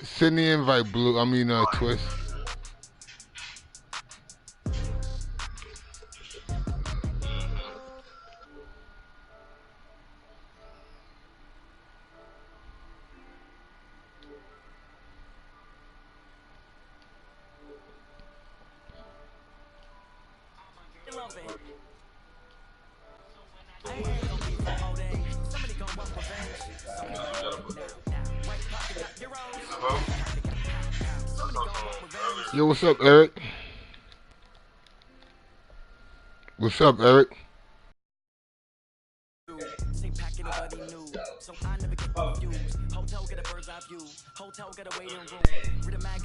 Send the invite, Blue. I mean, Twist. Yo, what's up, Eric? What's up, Eric?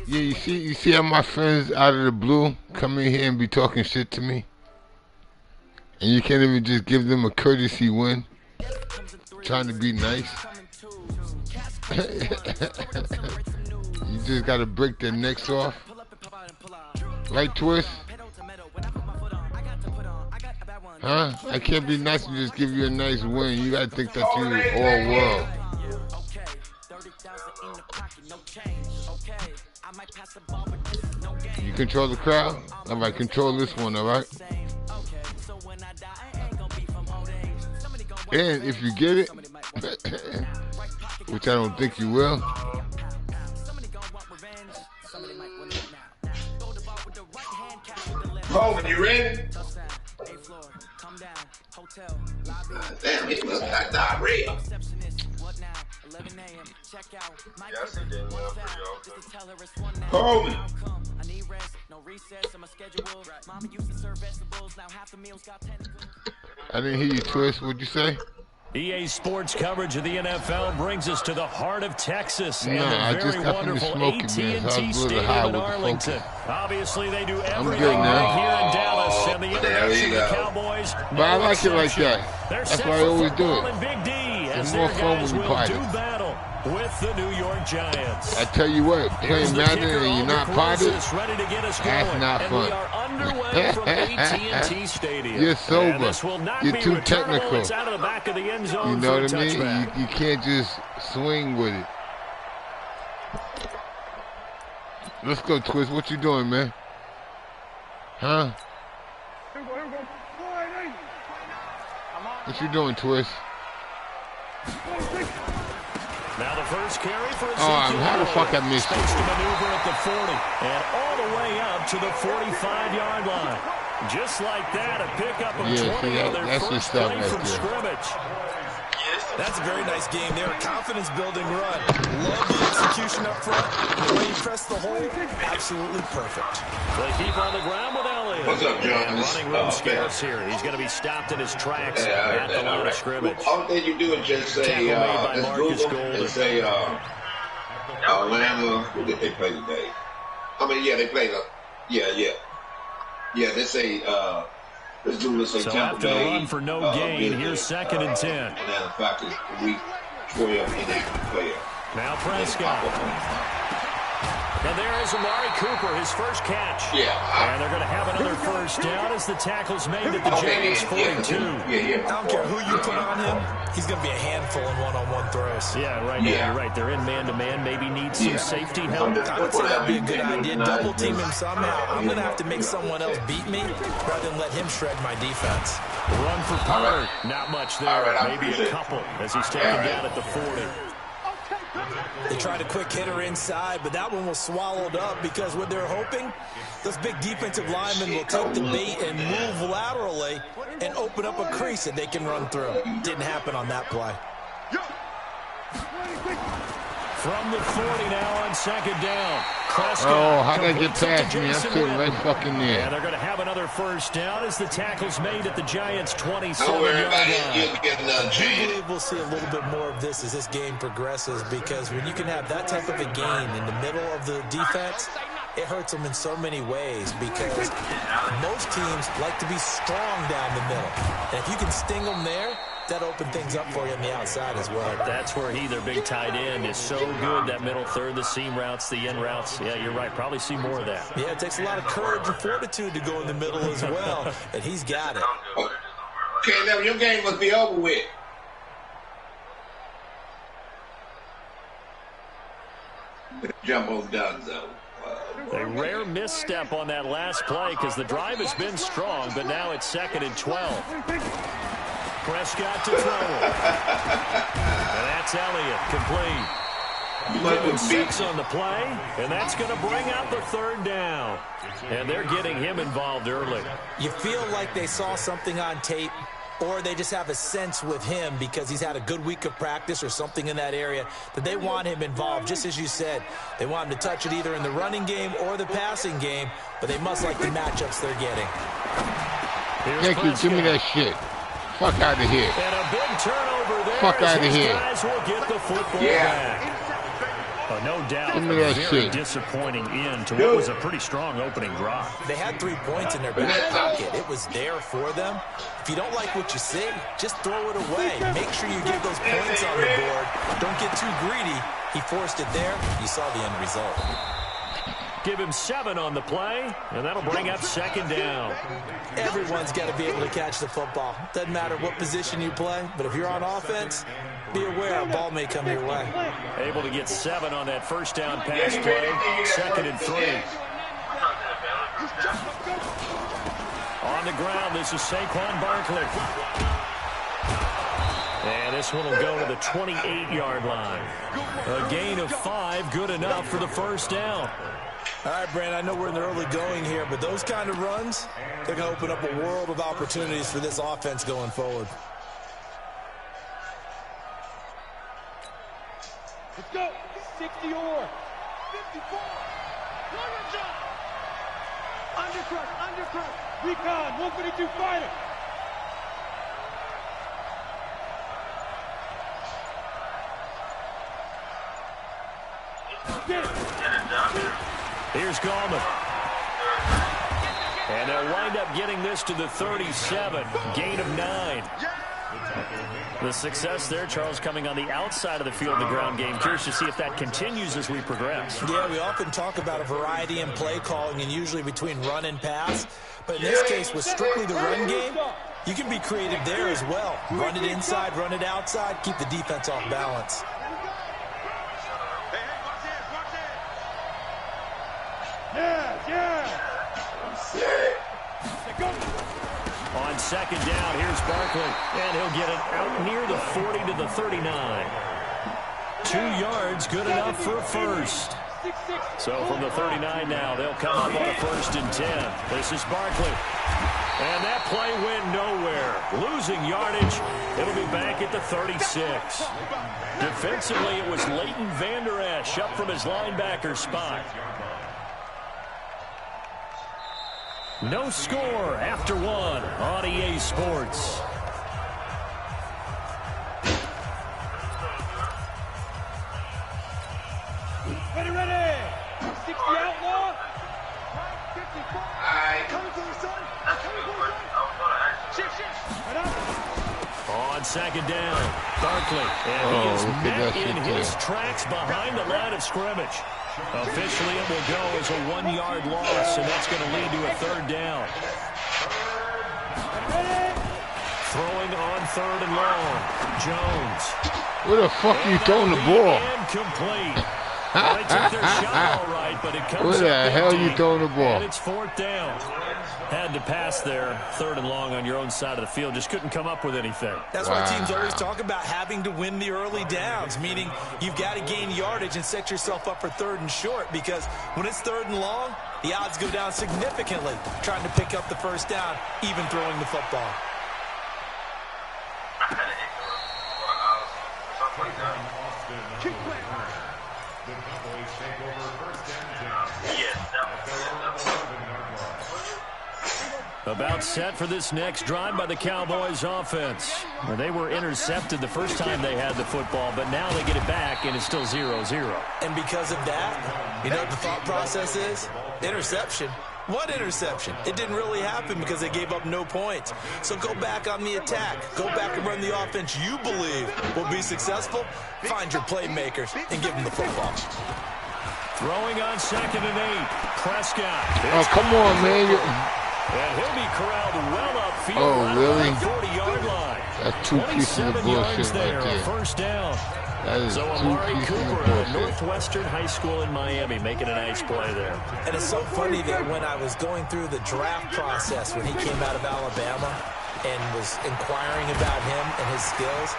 Yeah, you see how my friends out of the blue come in here and be talking shit to me? And you can't even just give them a courtesy win? Trying to be nice? You just gotta break their necks off? Right, Twist? Huh? I can't be nice and just give you a nice win. You gotta think that you all world. You control the crowd? Alright, control this one, alright? And if you get it, which I don't think you will, Coleman, you ready? Damn, he must have diarrhea. Yes, he did well for y'all. Coleman. I didn't hear you, Twist. What'd you say? EA Sports coverage of the NFL brings us to the heart of Texas and I the just very got wonderful smoking, man, so I AT&T was a little Stadium high in with the Arlington. focus. Obviously, they do I'm everything good now. right here in Dallas, and the There introduction you of the go. Cowboys. But I like it like that. They're That's set why I for always do football it. and Big D as It's their more fun guys when we will party. do battle with the New York Giants. I tell you what, Here's playing the Madden kicker, and you're not Alder potted, Cruz is ready to get us that's going. not And fun. we are underway from AT&T Stadium. You're sober. And this will not You're be too returnable. technical. It's out of the back of the end zone You know for a what I mean? touchback. You can't just swing with it. Let's go, Twist. What you doing, man? Huh? What you doing, Twist? Now the first carry for Oh, how the fuck I missed Space it? to maneuver at the 40 and all the way up to the 45-yard line. Just like that, a pickup of 20 on their that's first just stuff play right from there. scrimmage. That's a very nice game there. Confidence-building run. Love the execution up front. The way you press the hole, absolutely perfect. They keep on the ground with Elliott. What's up, John? And running room scarce here. He's going to be stopped in his tracks at the line of scrimmage. All thing you do is just say, Tackle made by just Marcus Google Golden. and say, Atlanta. Who did they play today? I mean, yeah, they played. Yeah, they say. Let's do this. So after the run for no gain, here's 2nd and 10. And then the fact is, week 12 inactive player. Now Prescott. Now there is Amari Cooper, his first catch. Yeah. And they're going to have another first down as the tackle's made at the Giants 42. Yeah. I don't care who you put on him. He's going to be a handful in one-on-one throws. Yeah, right. Yeah. You're right. They're in man-to-man. Maybe need some safety help. I would say that'd be a good idea. Double team him somehow. I'm going to have to make someone else beat me rather than let him shred my defense. Run for Pollard. Not much there. All right, Maybe a couple as he's taken down at the 40. They tried a quick hitter inside, but that one was swallowed up because what they're hoping, those big defensive linemen will take the bait and move laterally and open up a crease that they can run through. Didn't happen on that play. From the 40 now on 2nd down. Prescott Oh, how'd I get completes it to past me? I'm Jason sitting Witten. right fucking there. And they're going to have another first down as the tackle's made at the Giants' Don't worry 27-yard about it. line. You'll get another I chance. believe we'll see a little bit more of this as this game progresses because when you can have that type of a game in the middle of the defense, it hurts them in so many ways because most teams like to be strong down the middle. And if you can sting them there, that opens things up for you on the outside as well. That's where he, their big tight end, is so good, that middle third, the seam routes, the in routes. Yeah, you're right. Probably see more of that. Yeah, it takes a lot of courage and fortitude to go in the middle as well, and he's got it. Okay, now your game must be over with. Jumbo Donzo. A rare misstep on that last play because the drive has been strong, but now it's 2nd and 12. Prescott to throw. And that's Elliott, complete. Give him 6 on the play, and that's going to bring out the 3rd down. And they're getting him involved early. You feel like they saw something on tape, or they just have a sense with him because he's had a good week of practice or something in that area that they want him involved. Just as you said, they want him to touch it either in the running game or the passing game, but they must like the matchups they're getting. Here's Thank you. Give me that shit. Fuck out of here. And a big turnover there. Fuck out of here. Guys will get the football back. No doubt, a very disappointing end to what was a pretty strong opening drive. They had 3 points in their back pocket. It was there for them. If you don't like what you see, just throw it away. Make sure you get those points on the board. Don't get too greedy. He forced it there. You saw the end result. Give him 7 on the play, and that'll bring up 2nd down. Everyone's got to be able to catch the football. Doesn't matter what position you play, but if you're on offense, be aware a ball may come your way. Able to get 7 on that 1st down pass play. 2nd and 3. On the ground, this is Saquon Barkley. And this one will go to the 28-yard line. A gain of 5, good enough for the 1st down. All right, Brand, I know we're in the early going here, but those kind of runs, they're going to open up a world of opportunities for this offense going forward. Let's go. 60 or 54. Undercut. Recon, 152 fighter. Here's Gallman. And they'll wind up getting this to the 37. Gain of 9. The success there, Charles, coming on the outside of the field in the ground game. Curious to see if that continues as we progress. Yeah, we often talk about a variety in play calling and usually between run and pass. But in this case, with strictly the run game, you can be creative there as well. Run it inside, run it outside, keep the defense off balance. On 2nd down, here's Barkley, and he'll get it out near the 40 to the 39. 2 yards, good enough for a 1st. So from the 39 now, they'll come up on a 1st and 10. This is Barkley. And that play went nowhere. Losing yardage, it'll be back at the 36. Defensively, it was Leighton Vander Esch up from his linebacker spot. No score after 1 on EA Sports. Ready. 60 outlaw. 54. Coming for the sun. Shift. On 2nd down, Barkley. And he is met in his tracks behind the line of scrimmage. Officially, it will go as a 1-yard loss, and that's going to lead to a 3rd down. Throwing on 3rd and long. Jones. Where the fuck are you throwing the ball? Incomplete. Well, they took their shot all right, but it comes Where the hell are you throwing the ball? And it's 4th down. Had to pass there, 3rd and long on your own side of the field. Just couldn't come up with anything. That's why teams always talk about having to win the early downs, meaning you've got to gain yardage and set yourself up for 3rd and short, because when it's 3rd and long, the odds go down significantly trying to pick up the 1st down, even throwing the football. About set for this next drive by the Cowboys offense. Well, they were intercepted the first time they had the football, but now they get it back, and it's still 0-0. And because of that, you know what the thought process is? Interception. What interception? It didn't really happen because they gave up no points. So go back on the attack. Go back and run the offense you believe will be successful. Find your playmakers and give them the football. Throwing on 2nd and 8. Prescott. Oh, come on, man. And he'll be corralled well upfield. Oh, really? 40-yard line. That's 2 pieces of 27 bullshit yards there, right there. first down. That is So 2 Amari pieces of Cooper at bullshit. Northwestern High School in Miami making a nice play there. And it's so funny that when I was going through the draft process when he came out of Alabama and was inquiring about him and his skills,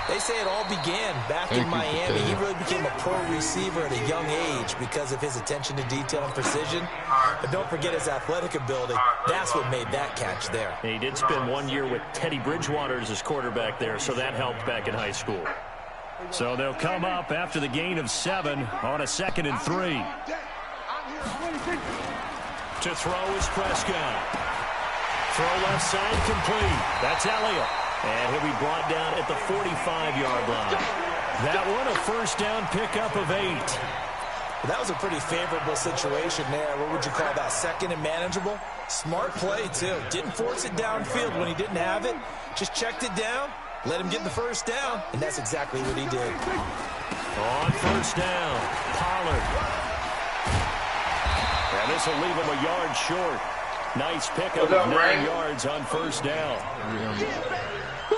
they say it all began back in Miami. He really became a pro receiver at a young age because of his attention to detail and precision. But don't forget his athletic ability. That's what made that catch there. And he did spend 1 year with Teddy Bridgewater as his quarterback there, so that helped back in high school. So they'll come up after the gain of 7 on a 2nd and 3. To throw is Prescott. Throw left side complete. That's Elliott. And he'll be brought down at the 45-yard line. That one a first down pickup of 8. Well, that was a pretty favorable situation there. What would you call that? 2nd and manageable? Smart play, too. Didn't force it downfield when he didn't have it. Just checked it down, let him get the first down, and that's exactly what he did. On first down, Pollard. And this will leave him a yard short. Nice pickup of 9 yards on first down.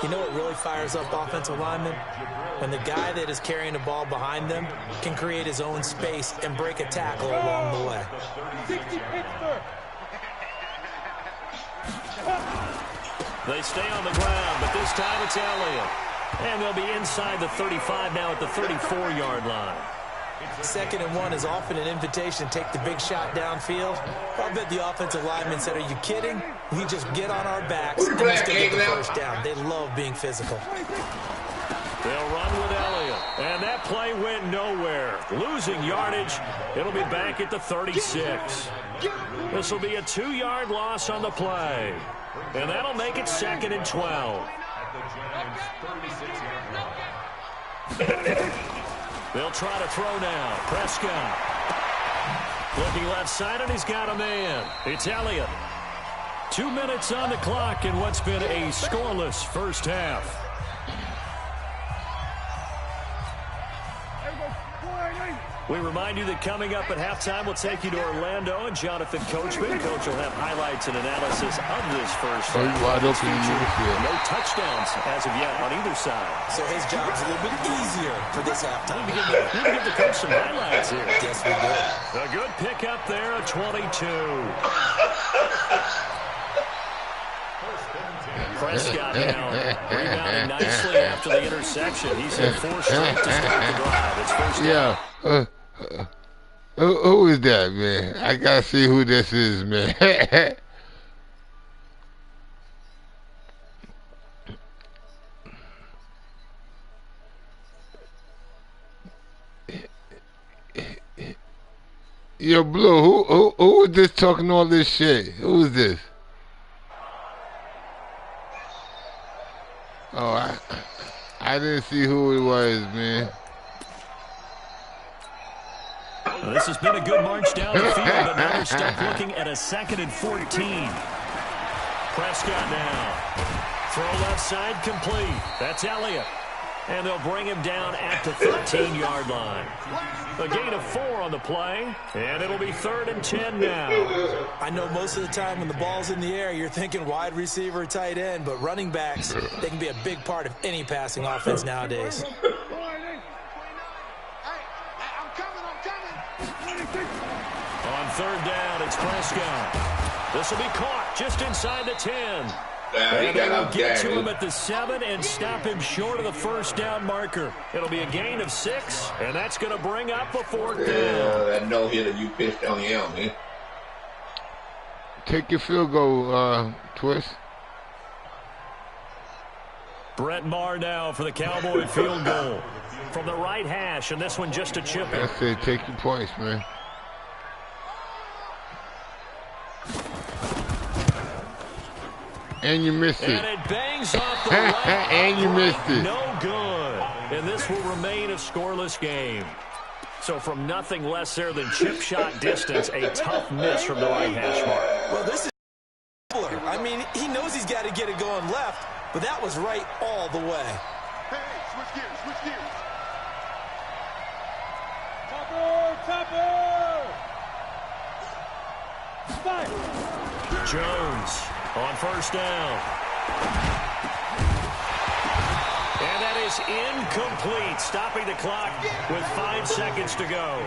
You know what really fires up offensive linemen? When the guy that is carrying the ball behind them can create his own space and break a tackle along the way. They stay on the ground, but this time it's Elliott. And they'll be inside the 35 now at the 34-yard line. 2nd and 1 is often an invitation to take the big shot downfield. I bet the offensive lineman said, are you kidding? We just get on our backs and let's get the first down. They love being physical. They'll run with Elliott. And that play went nowhere. Losing yardage. It'll be back at the 36. This will be a 2-yard loss on the play. And that'll make it 2nd and 12. They'll try to throw now. Prescott. Looking left side, and he's got a man. It's Elliott. 2 minutes on the clock in what's been a scoreless first half. We remind you that coming up at halftime, we'll take you to Orlando and Jonathan Coachman. Coach will have highlights and analysis of this first half. Wide open in the No touchdowns as of yet on either side. So his job's a little bit easier for this halftime. We need to give the coach some highlights here. Yes, we do. A good pickup there, a 22. Prescott now rebounding nicely after the interception. He's had 4 straight to start the drive. It's first down. Yeah. Who is that, man? I gotta see who this is, man. Yo, Blue, who is this talking all this shit? Who is this? Oh, I didn't see who it was, man. Well, this has been a good march down the field, but now they're stuck looking at a 2nd and 14. Prescott now. Throw left side complete. That's Elliott. And they'll bring him down at the 13-yard line. A gain of 4 on the play, and it'll be 3rd and 10 now. I know most of the time when the ball's in the air, you're thinking wide receiver, tight end, but running backs, they can be a big part of any passing offense nowadays. On 3rd down, it's Prescott. This will be caught just inside the 10. And they will get to him at the 7 and stop him short of the first down marker. It'll be a gain of 6, and that's going to bring up a 4th down. Yeah, that no-hitter you pitched on him, man. Take your field goal, Twist. Brett Maher now for the Cowboy field goal. From the right hash, and this one just a chip in. That's it. Take your points, man. And you missed it. And it bangs off the right. And you missed it. No good. And this will remain a scoreless game. So from nothing less there than chip shot distance, a tough miss from the right hash mark. Well, this is I mean, he knows he's got to get it going left, but that was right all the way. Hey, switch gears, switch gears. Topper! Jones on first down. And that is incomplete, stopping the clock with 5 seconds to go.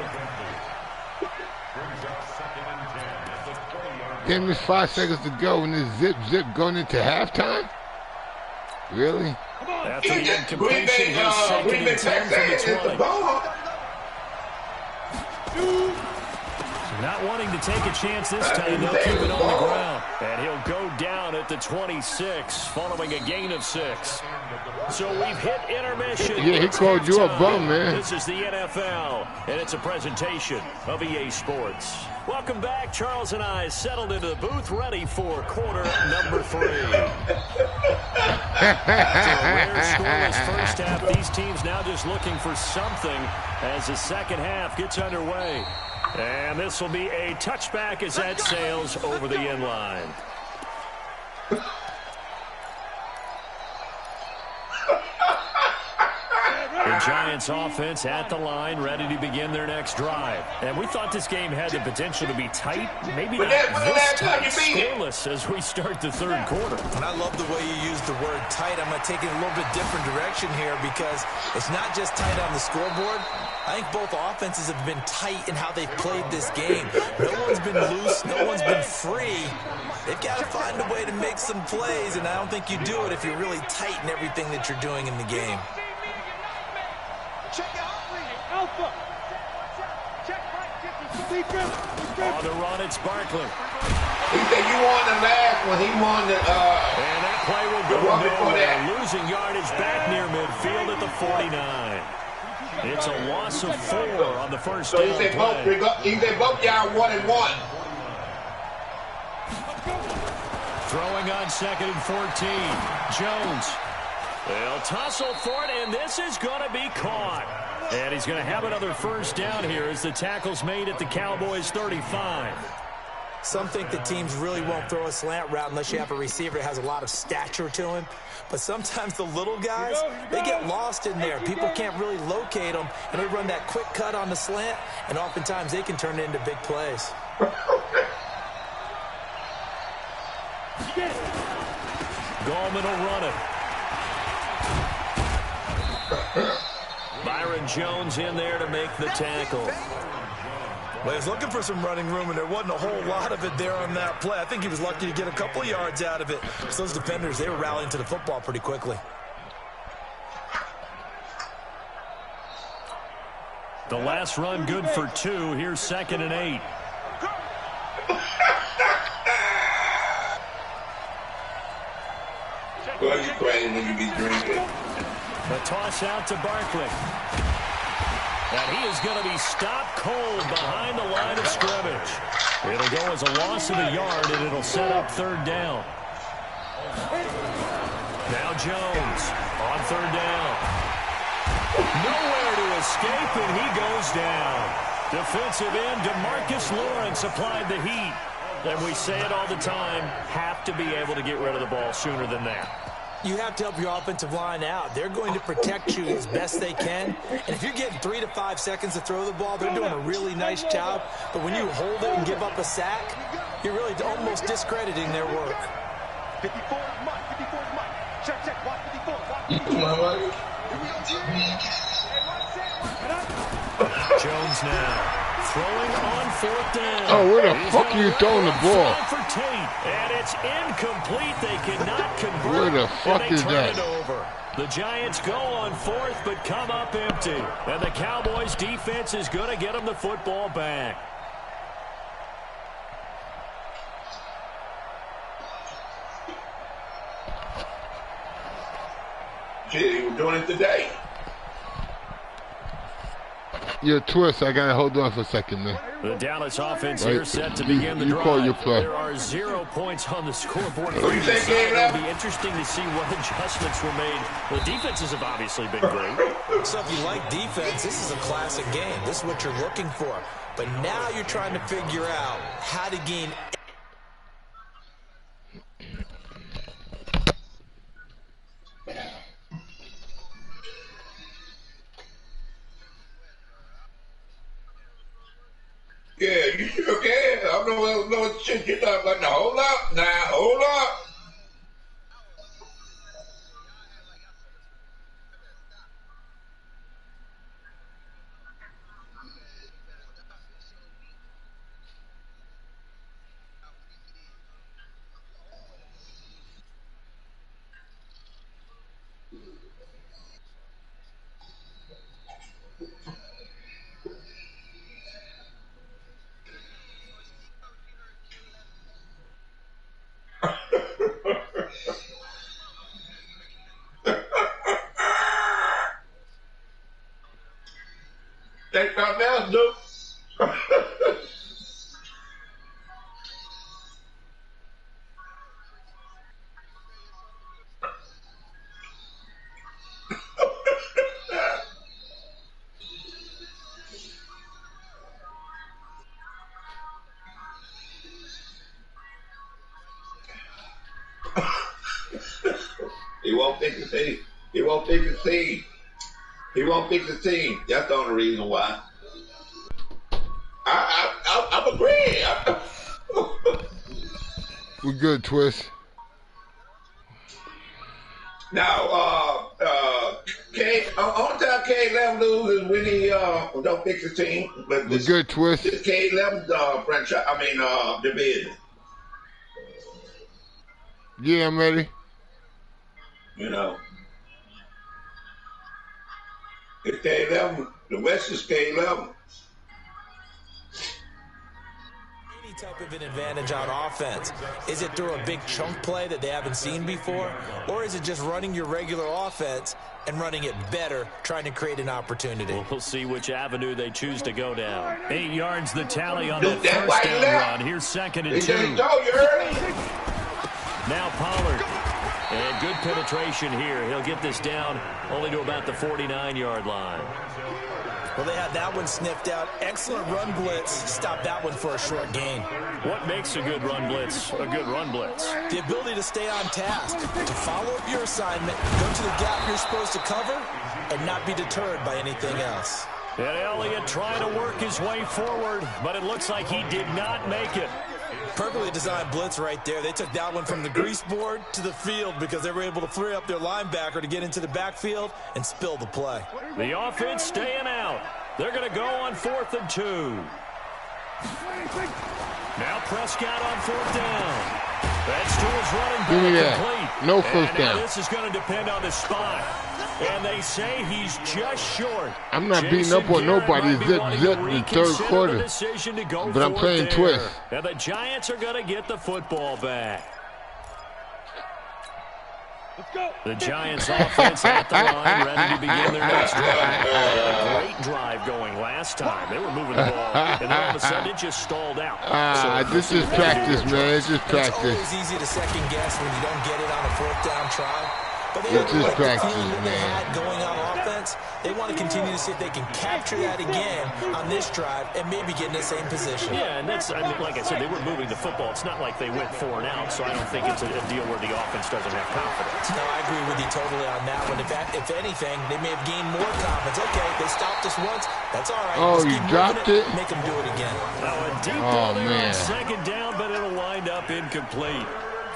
Damn, there's 5 seconds to go and this zip going into halftime? Really? After the incompletion, here's second and 10 from the 20. Not wanting to take a chance this time, they'll keep it on the ground. And he'll go down at the 26, following a gain of 6. So we've hit intermission. Yeah, he called you a bum, man. This is the NFL, and it's a presentation of EA Sports. Welcome back. Charles and I settled into the booth, ready for quarter number 3. After a rare scoreless first half, these teams now just looking for something as the second half gets underway. And this will be a touchback as that sails over the end line. The Giants offense at the line, ready to begin their next drive. And we thought this game had the potential to be tight, maybe not this tight, scoreless as we start the third quarter. And I love the way you use the word tight. I'm going to take it a little bit different direction here because it's not just tight on the scoreboard. I think both offenses have been tight in how they've played this game. No one's been loose. No one's been free. They've got to find a way to make some plays, and I don't think you do it if you're really tight in everything that you're doing in the game. Alpha. Check right. On the run, it's Barkley. He said you won the last one. He won the And that play will go nowhere. that. Losing yardage back near midfield at the 49. It's a loss of 4 on the first So down he said play. both y'all 1-1. Throwing on second and 14. Jones. They'll tussle for it, and this is going to be caught. And he's going to have another first down here as the tackle's made at the Cowboys' 35. Some think that teams really won't throw a slant route unless you have a receiver that has a lot of stature to him. But sometimes the little guys, they get lost in there. People can't really locate them, and they run that quick cut on the slant, and oftentimes they can turn it into big plays. Gallman will run it. Byron Jones in there to make the tackle. Well, he was looking for some running room, and there wasn't a whole lot of it there on that play. I think he was lucky to get a couple of yards out of it. So those defenders, they were rallying to the football pretty quickly. The last run good for 2. Here's second and 8. Well, you crazy when you be drinking. A toss out to Barkley. And he is going to be stopped cold behind the line of scrimmage. It'll go as a loss of a yard, and it'll set up third down. Now Jones on third down. Nowhere to escape, and he goes down. Defensive end DeMarcus Lawrence applied the heat. And we say it all the time, have to be able to get rid of the ball sooner than that. You have to help your offensive line out. They're going to protect you as best they can. And if you're getting 3 to 5 seconds to throw the ball, they're doing a really nice job. But when you hold it and give up a sack, you're really almost discrediting their work. 54 is mine. 54 is mine. Check. Watch 54. Jones now throwing on fourth down. Oh, where the fuck are you throwing the ball? For Tate, and it's incomplete. They cannot convert. Where the fuck and they is turn that? it over. The Giants go on fourth, but come up empty. And the Cowboys defense is going to get them the football back. Shit, he was doing it today. Your twist, I gotta hold on for a second, man. The Dallas offense Right. here set to begin the You drive. call your play. There are 0 points on the scoreboard. What do you think, Gabe? It'll be interesting to see what adjustments were made. The defenses have obviously been great. So if you like defense, this is a classic game. This is what you're looking for. But now you're trying to figure out how to gain. Yeah, you sure can. I don't know what shit you're talking about. Now, hold up. something else, dude. He won't fix the team. He won't fix the team. He won't fix the team. That's the only reason why. I'm agreeing. We good, Twist. Now, only time K11 loses is when he don't fix the team. But We good, Twist. this K11's franchise, division. Yeah, I'm ready. You know, it's K11. The West is K11. Any type of an advantage on offense? Is it through a big chunk play that they haven't seen before? Or is it just running your regular offense and running it better, trying to create an opportunity? Well, we'll see which avenue they choose to go down. 8 yards the tally on that That's first why he down left. run. Here's 2nd and He 2. just told you early. Now Pollard. And good penetration here. He'll get this down only to about the 49-yard line. Well, they had that one sniffed out. Excellent run blitz. Stop that one for a short gain. What makes a good run blitz a good run blitz? The ability to stay on task, to follow up your assignment, go to the gap you're supposed to cover, and not be deterred by anything else. And Elliott trying to work his way forward, but it looks like he did not make it. Perfectly designed blitz right there. They took that one from the grease board to the field because they were able to free up their linebacker to get into the backfield and spill the play. The offense staying out. They're going to go on 4th and 2. Now Prescott on 4th down. That's to his running back. Give me that. Complete. No first And now down. this is going to depend on the spot. And they say he's just short. I'm not beating up on nobody. Zip in the third quarter. But I'm playing Twist. And the Giants are going to get the football back. The Giants offense at the line, ready to begin their next drive. A great drive going last time. They were moving the ball, and then all of a sudden it just stalled out. This is practice, man. It's just It's practice. always easy to second guess when you don't get it on a 4th down try. But they It's just like the practice, feeling that they man. had going on offense. They want to continue to see if they can capture that again on this drive and maybe get in the same position. Yeah, and that's, like I said, they were moving the football. It's not like they went 4 and out, so I don't think it's a deal where the offense doesn't have confidence. No, I agree with you totally on that one. If anything, they may have gained more confidence. Okay, they stopped us once. That's all right. Oh, Let's you keep dropped moving it? Make them do it again. Now a deep Oh, ball there man. on 2nd down, but it'll wind up incomplete.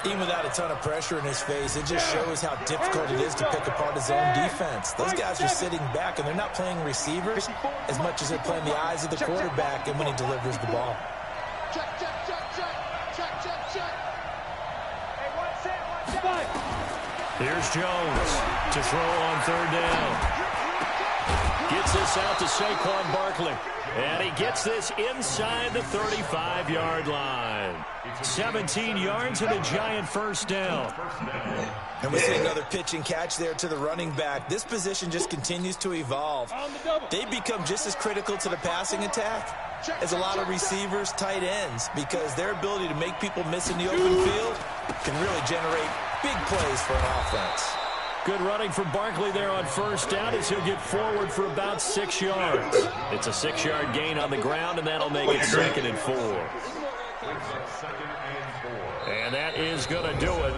Even without a ton of pressure in his face, it just shows how difficult it is to pick apart his own defense. Those guys are sitting back, and they're not playing receivers as much as they're playing the eyes of the quarterback and when he delivers the ball. Here's Jones to throw on 3rd down. Gets this out to Saquon Barkley. And he gets this inside the 35-yard line. 17 yards and a Giant first down. And we see another pitch and catch there to the running back. This position just continues to evolve. They become just as critical to the passing attack as a lot of receivers, tight ends, because their ability to make people miss in the open field can really generate big plays for an offense. Good running from Barkley there on 1st down as he'll get forward for about 6 yards. It's a 6-yard gain on the ground, and that'll make it 2nd and 4. And that is going to do it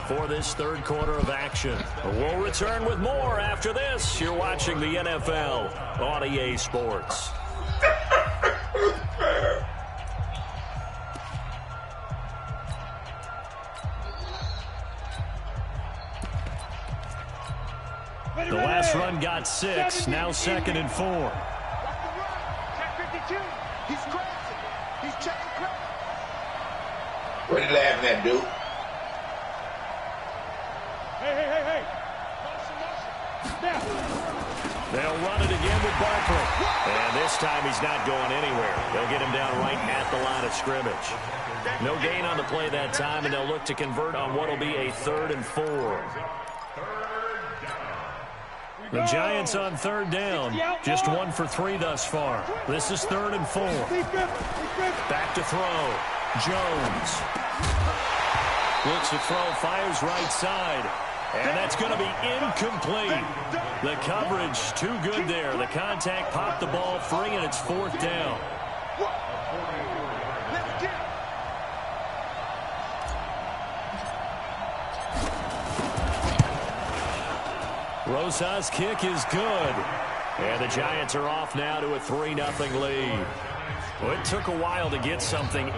for this 3rd quarter of action. We'll return with more after this. You're watching the NFL on EA Sports. The last run got 6, now 2nd and 4. What are you laughing at, dude? They'll run it again with Barkley. And this time he's not going anywhere. They'll get him down right at the line of scrimmage. No gain on the play that time, and they'll look to convert on what will be a 3rd and 4. The Giants on third down. Just 1 for 3 thus far. This is 3rd and 4. Back to throw. Jones. Looks to throw, fires right side. And that's going to be incomplete. The coverage too good there. The contact popped the ball free, and it's 4th down. Rosa's kick is good. And the Giants are off now to a 3-0 lead. Well, it took a while to get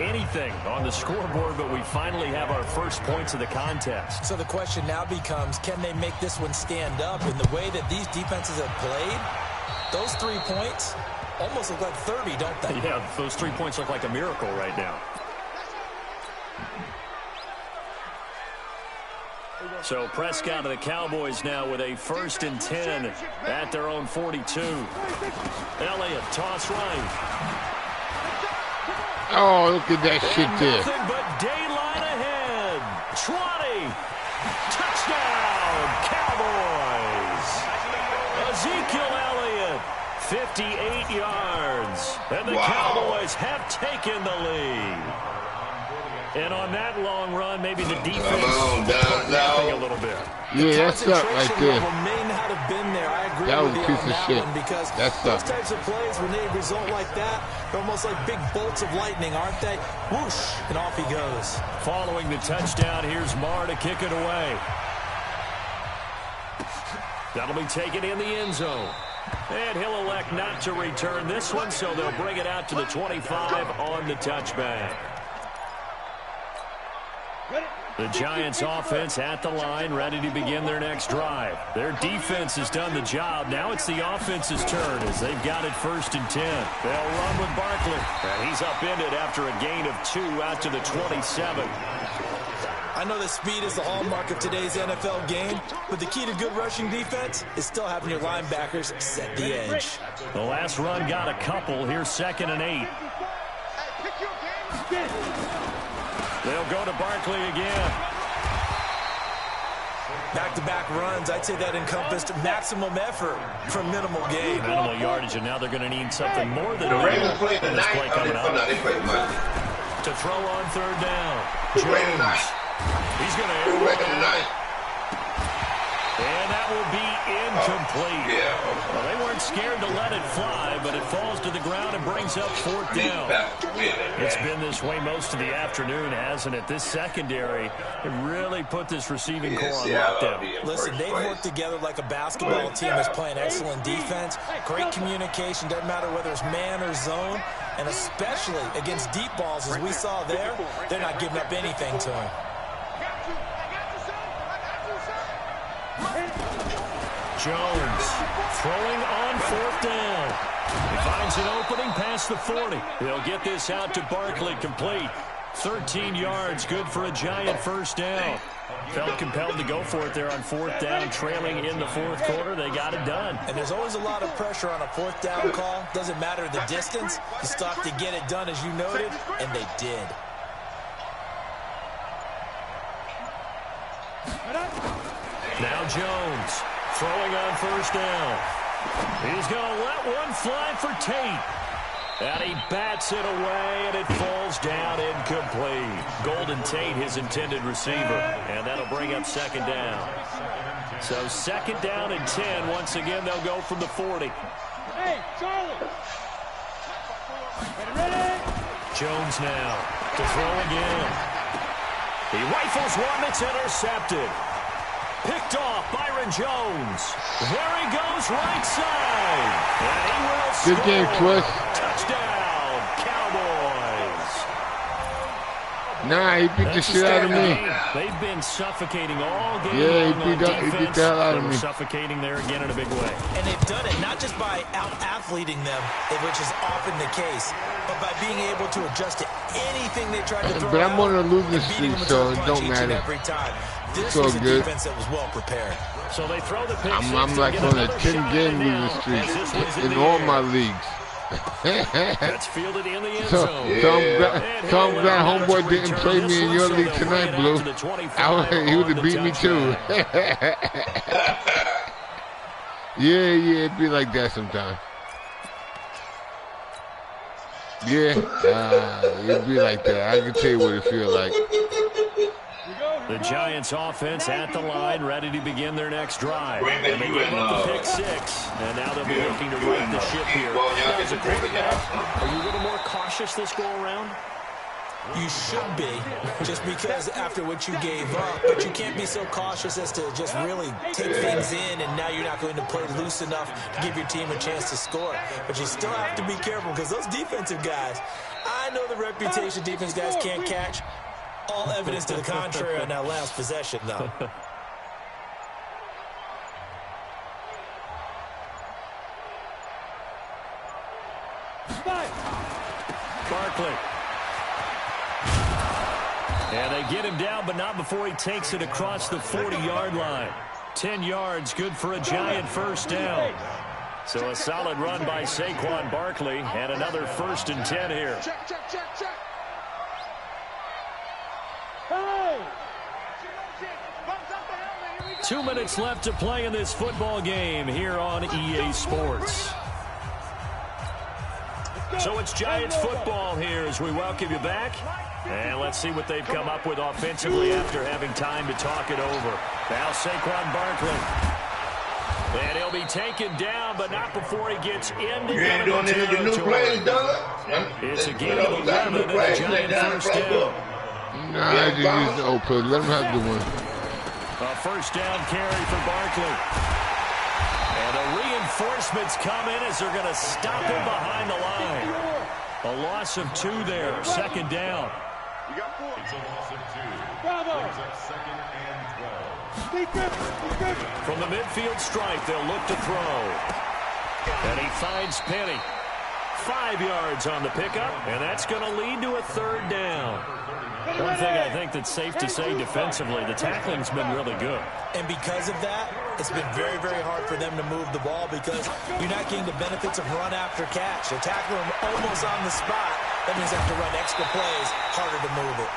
anything on the scoreboard, but we finally have our first points of the contest. So the question now becomes, can they make this one stand up? In the way that these defenses have played, those 3 points almost look like 30, don't they? Yeah, those 3 points look like a miracle right now. So Prescott of the Cowboys now with a 1st and 10 at their own 42. Elliott, toss right. Oh, look at that shit there. Nothing but daylight ahead. 20. Touchdown, Cowboys. Ezekiel Elliott, 58 yards. And the Cowboys have taken the lead. And on that long run, maybe the defense a little bit. Yeah, that's up right there. May not have been there. I agree that was with a you piece on of that shit. one because that's those up. types of plays, when they result like that, they're almost like big bolts of lightning, aren't they? Whoosh, and off he goes. Following the touchdown, here's Marr to kick it away. That'll be taken in the end zone. And he'll elect not to return this one, so they'll bring it out to the 25 on the touchback. The Giants offense at the line, ready to begin their next drive. Their defense has done the job. Now it's the offense's turn as they've got it 1st and 10. They'll run with Barkley. And he's upended after a gain of 2 out to the 27. I know that speed is the hallmark of today's NFL game, but the key to good rushing defense is still having your linebackers set the edge. The last run got a couple. Here's 2nd and 8. They'll go to Barkley again. Back-to-back runs, I'd say that encompassed maximum effort for minimal gain. Minimal yardage, and now they're going to need something more than the Ravens play this play coming up. They play Monday. To throw on 3rd down. Jones. He's going to air one tonight. And that will be incomplete. Well, they weren't scared to let it fly, but it falls to the ground and brings up 4th down. It's been this way most of the afternoon, hasn't it? This secondary really put this receiving core on lockdown. Listen, they've worked together like a basketball team that's playing excellent defense. Great communication, doesn't matter whether it's man or zone. And especially against deep balls, as we saw there, they're not giving up anything to him. Jones throwing on 4th down. He finds an opening past the 40. He'll get this out to Barkley, complete. 13 yards, good for a Giant 1st down. Felt compelled to go for it there on 4th down, trailing in the 4th quarter. They got it done. And there's always a lot of pressure on a 4th down call. Doesn't matter the distance. You still have to get it done, as you noted, and they did. Now Jones throwing on 1st down. He's going to let one fly for Tate. And he bats it away, and it falls down incomplete. Golden Tate, his intended receiver. And that'll bring up 2nd down. So 2nd down and 10. Once again, they'll go from the 40. Hey, Charlie. Jones now to throw again. He rifles one that's intercepted. Picked off, Byron Jones. There he goes, right side. And he will score. Good game, Twist. Touchdown, Cowboys. Nah, he beat the shit out of me. They've been suffocating all game Yeah, long he beat the hell out of me. Suffocating there again in a big way. And they've done it not just by out-athleting them, which is often the case, but by being able to adjust to anything they tried to throw But I'm out on a losing and beating streak, them so to it the punch don't each and matter. every time. This all was a good. defense that was well prepared. So they throw the pick I'm six like to get on a another 10-game shot in losing now. streak As this one's in the all air. my leagues. That's fielded in the end So zone. I'm glad homeboy didn't play me in your league tonight, Blue. He would have beat me too. Yeah, it be like that sometimes. Yeah, it be like that. I can tell you what it feel like. The Giants offense at the line, ready to begin their next drive. And they gave up the pick six, and now they'll be looking to right the ship here. Now, as a quarterback, are you a little more cautious this go around? You should be, just because after what you gave up, but you can't be so cautious as to just really take things in, and now you're not going to play loose enough to give your team a chance to score. But you still have to be careful, because those defensive guys, I know the reputation defense guys can't catch. All evidence to the contrary on that last possession, though. Barkley. And they get him down, but not before he takes it across the 40-yard line. 10 yards, good for a Giant first down. So a solid run by Saquon Barkley, and another 1st and 10 here. Check. 2 minutes left to play in this football game here on EA Sports. So it's Giants football here as we welcome you back. And let's see what they've come up with offensively after having time to talk it over. Now Saquon Barkley. And he'll be taken down, but not before he gets into enemy territory. It's a game of 11 and a Giant first down. Nah, I just use the old play. Let him have the one. A first down carry for Barkley. And the reinforcements come in as they're going to stop him behind the line. A loss of 2 there, 2nd down. It's a loss of 2. Brings up 2nd and 12. From the midfield stripe, they'll look to throw. And he finds Penny. 5 yards on the pickup, and that's going to lead to a 3rd down. One thing I think that's safe to say defensively, the tackling's been really good. And because of that, it's been very, very hard for them to move the ball because you're not getting the benefits of run after catch. They tackle them almost on the spot. That means they have to run extra plays, harder to move it.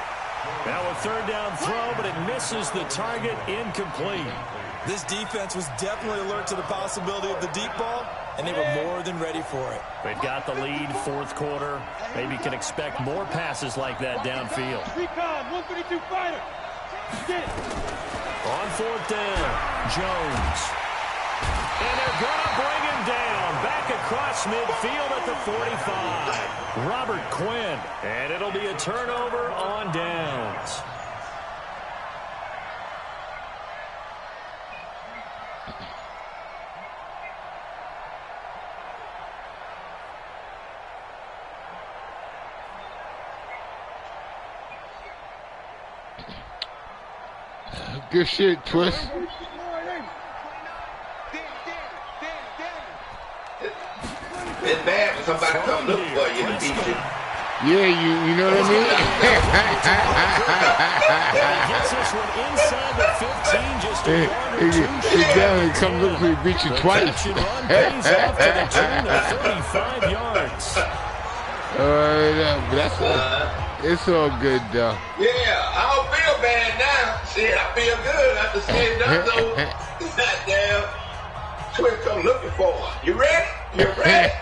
Now a 3rd down throw, but it misses the target, incomplete. This defense was definitely alert to the possibility of the deep ball, and they were more than ready for it. They've got the lead, 4th quarter. Maybe can expect more passes like that downfield. On 4th down, Jones. And they're going to bring him down. Back across midfield at the 45. Robert Quinn. And it'll be a turnover on downs. Good shit, Twist. It's bad when somebody come look for you to beat you. Yeah, you know what I mean? Gets this one inside the 15, just a yard or 2 Sit down and come look for you, beat you twice. Catch and run pays off to the tune of 35 yards. It's all good, though. Yeah, I don't feel bad now. Shit, I feel good after seeing Donzo. Goddamn. Twist come looking for him. You ready? You ready?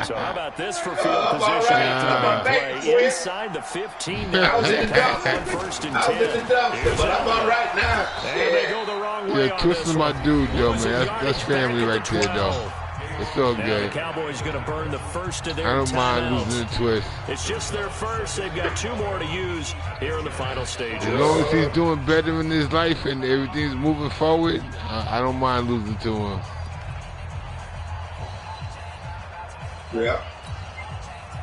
So how about this for field position after the big play? Inside the 15 now. I was in the dumpster. On 1st and 10. I was in the dumpster, but I'm all right now. And they go the wrong way. Yeah, Twist is my dude, though, man. That's family right there, though. It's all Now good. the Cowboys going to burn the first of their I don't mind timeouts. losing the Twist. It's just their first. They've got 2 more to use here in the final stages. As long as he's doing better in his life and everything's moving forward, I don't mind losing to him. Yeah.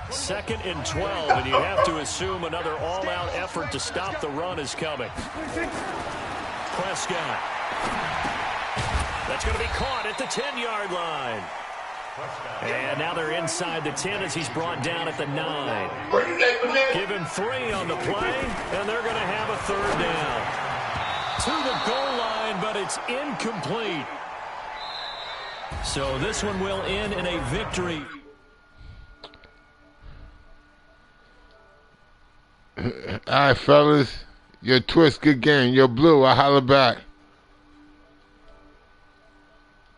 2nd and 12, and you have to assume another all-out effort to stop the run is coming. Prescott. That's going to be caught at the 10-yard line. And now they're inside the 10 as he's brought down at the 9. Give him 3 on the play, and they're going to have a 3rd down. To the goal line, but it's incomplete. So this one will end in a victory. All right, fellas. Your Twist, good game. Your Blue, I holler back.